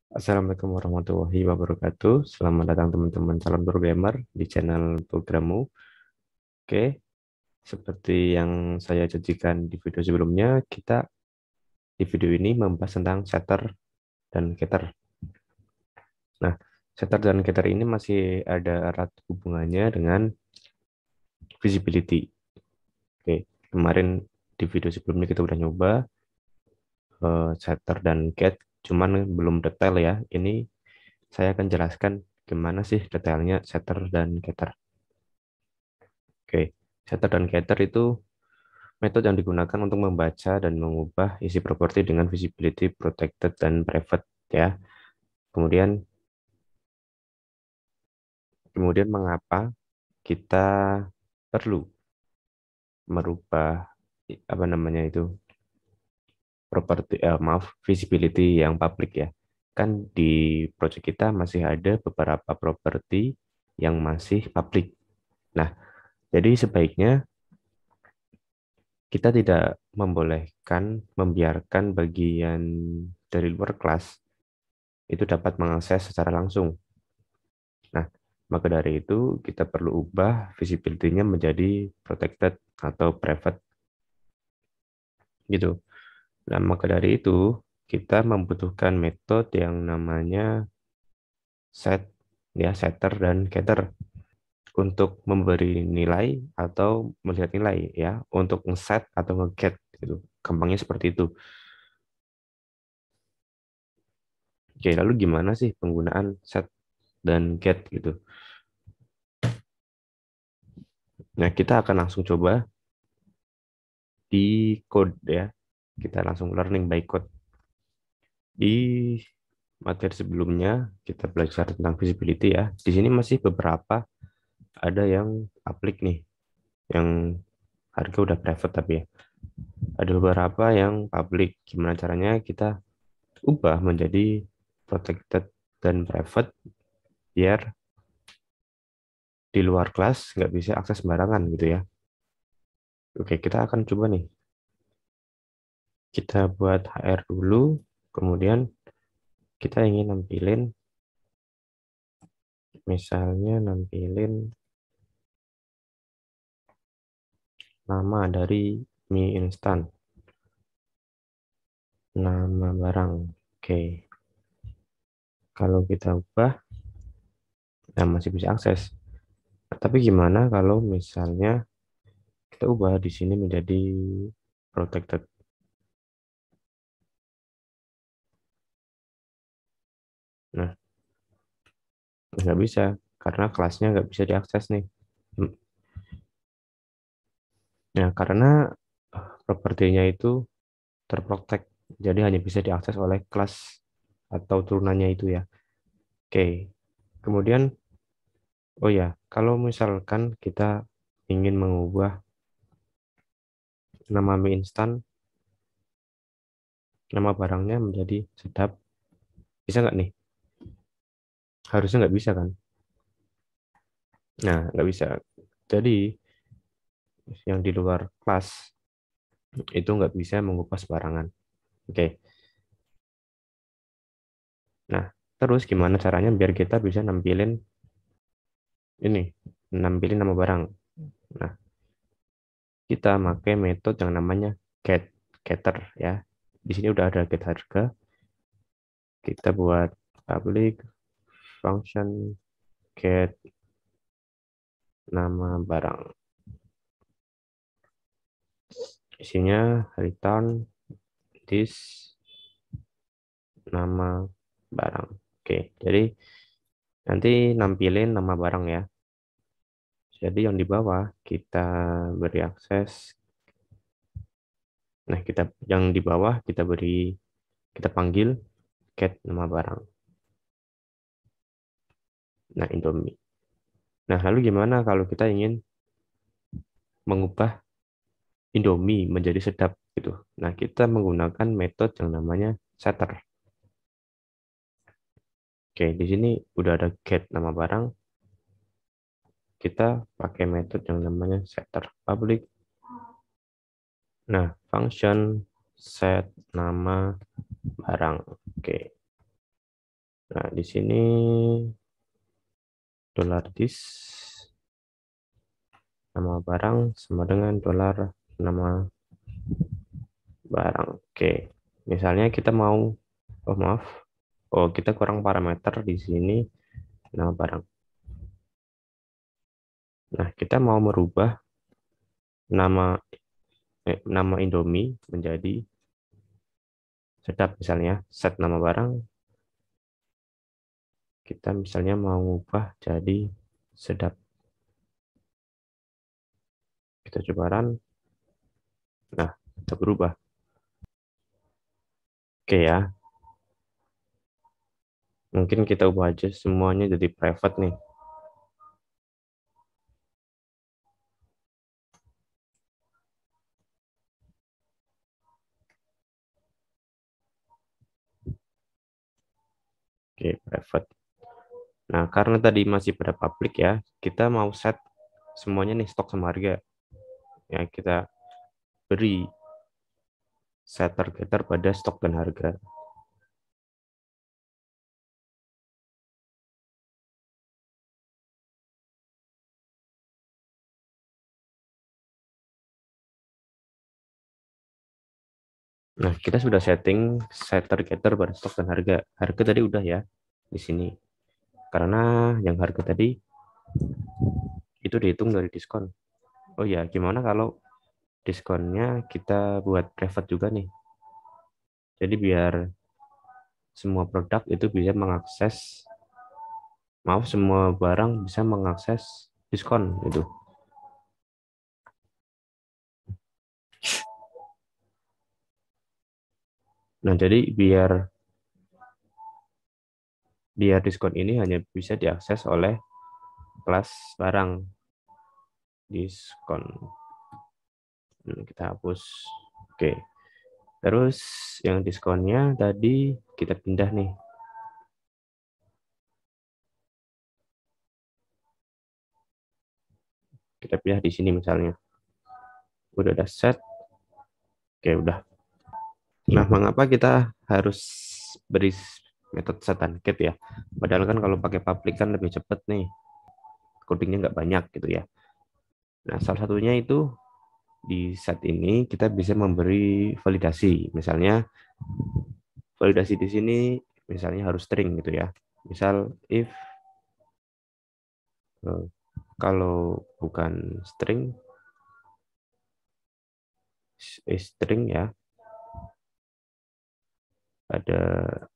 Assalamualaikum warahmatullahi wabarakatuh. Selamat datang teman-teman calon programmer di channel programmu. Oke, seperti yang saya janjikan di video sebelumnya, kita di video ini membahas tentang setter dan getter. Nah, setter dan getter ini masih ada erat hubungannya dengan visibility. Oke, kemarin di video sebelumnya kita udah nyoba setter dan get, cuman belum detail ya. Ini saya akan jelaskan gimana sih detailnya setter dan getter. Oke, setter dan getter itu metode yang digunakan untuk membaca dan mengubah isi properti dengan visibility, protected, dan private ya. Kemudian kemudian mengapa kita perlu merubah apa namanya itu properti maaf visibility yang public ya. Kan di project kita masih ada beberapa properti yang masih public. Nah, jadi sebaiknya kita tidak membiarkan bagian dari luar kelas itu dapat mengakses secara langsung. Nah, maka dari itu kita perlu ubah visibility-nya menjadi protected atau private gitu. Nah, maka dari itu kita membutuhkan metode yang namanya set ya, setter dan getter untuk memberi nilai atau melihat nilai ya, untuk nge-set atau nge-get gitu. Gampangnya seperti itu. Oke, lalu gimana sih penggunaan set dan get gitu? Nah, kita akan langsung coba di code ya. Kita langsung learning by code. Di materi sebelumnya kita belajar tentang visibility ya. Di sini masih beberapa ada yang public nih, yang harga udah private tapi ya. Ada beberapa yang public. Gimana caranya kita ubah menjadi protected dan private biar di luar kelas nggak bisa akses sembarangan gitu ya. Oke, kita akan coba nih. Kita buat HR dulu, kemudian kita ingin nampilin, misalnya nampilin nama dari mie instan, nama barang. Oke, kalau kita ubah, nah masih bisa akses. Nah, tapi gimana kalau misalnya kita ubah di sini menjadi protected? Nah, nggak bisa karena kelasnya nggak bisa diakses nih. Hmm, Nah, karena propertinya itu terprotek, jadi hanya bisa diakses oleh kelas atau turunannya itu ya. Oke, kemudian oh ya, kalau misalkan kita ingin mengubah nama mie instan, nama barangnya menjadi sedap, bisa nggak nih? Harusnya nggak bisa kan? Nah, nggak bisa. Jadi, yang di luar kelas itu nggak bisa mengubah sembarangan. Oke, nah terus gimana caranya biar kita bisa ini, nampilin nama barang? Nah, kita pakai metode yang namanya get, getter ya. Di sini udah ada get harga. Kita buat public function get nama barang. Isinya return this nama barang. Oke, jadi nanti nampilin nama barang ya. Jadi yang di bawah kita beri akses. Nah, yang di bawah kita panggil get nama barang. Nah, Indomie. Nah, lalu gimana kalau kita ingin mengubah Indomie menjadi sedap gitu. Nah, kita menggunakan metode yang namanya setter. Oke, di sini udah ada get nama barang. Kita pakai metode yang namanya setter public. Nah, function set nama barang. Oke. Nah, di sini $this nama barang sama dengan nama barang. Oke. Misalnya kita mau, oh maaf, oh kita kurang parameter di sini nama barang. Nah, kita mau merubah nama nama Indomie menjadi sedap misalnya. Set nama barang kita misalnya mau ubah jadi sedap. Kita coba run. Nah, kita berubah. Oke ya. Mungkin kita ubah aja semuanya jadi private nih. Oke, private. Nah, karena tadi masih pada public ya, kita mau set semuanya nih stok sama harga. Ya, kita beri set targeter pada stok dan harga. Nah, kita sudah setting set targeter pada stok dan harga. Harga tadi udah ya di sini. Karena yang harga tadi itu dihitung dari diskon. Oh ya, gimana kalau diskonnya kita buat private juga nih. Jadi biar semua produk itu bisa mengakses, maaf semua barang bisa mengakses diskon itu. Nah, jadi biar diskon ini hanya bisa diakses oleh kelas barang diskon. Kita hapus. Oke. Terus yang diskonnya tadi kita pindah nih. Kita pindah di sini misalnya. Udah ada set. Oke, udah. Nah, mengapa kita harus beri metode set and get ya? Padahal kan kalau pakai public kan lebih cepat nih. Codingnya nggak banyak gitu ya. Nah, salah satunya itu di set ini kita bisa memberi validasi. Misalnya validasi di sini misalnya harus string gitu ya. Misal if kalau bukan string ya, ada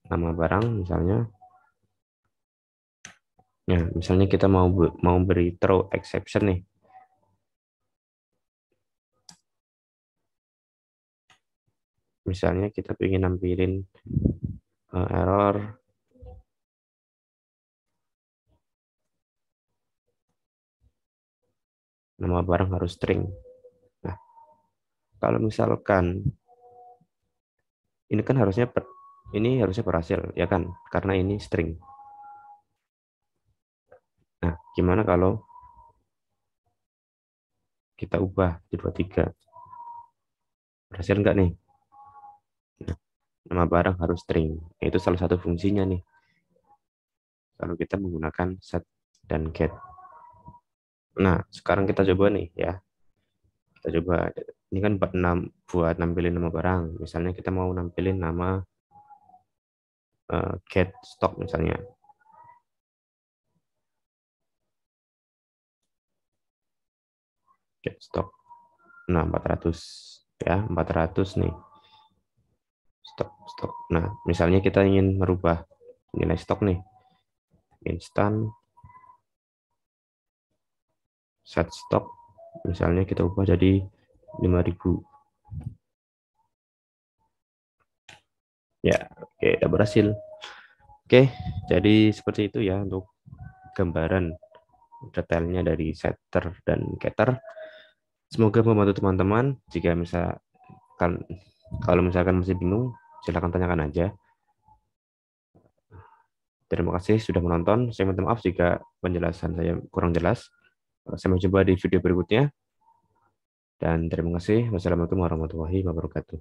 nama barang misalnya. Nah, misalnya kita mau beri throw exception nih. Misalnya kita ingin nampilin error nama barang harus string. Nah, kalau misalkan ini kan harusnya berhasil ya kan, karena ini string. Nah, gimana kalau kita ubah di 23? Berhasil nggak nih? Nah, nama barang harus string. Itu salah satu fungsinya nih. Kalau kita menggunakan set dan get. Nah, sekarang kita coba nih ya. Kita coba. Ini kan buat nampilin nama barang. Misalnya kita mau nampilin nama get stock misalnya. Get stock. Nah, 400 ya, 400 nih. Stok. Nah, misalnya kita ingin merubah nilai stok nih. Instan set stok. Misalnya kita ubah jadi 5.000. Ya, oke, udah berhasil. Oke, jadi seperti itu ya untuk gambaran detailnya dari setter dan getter. Semoga membantu teman-teman. Jika misalkan kalau misalkan masih bingung, silakan tanyakan aja. Terima kasih sudah menonton. Saya minta maaf jika penjelasan saya kurang jelas. Sampai jumpa di video berikutnya. Dan terima kasih. Wassalamualaikum warahmatullahi wabarakatuh.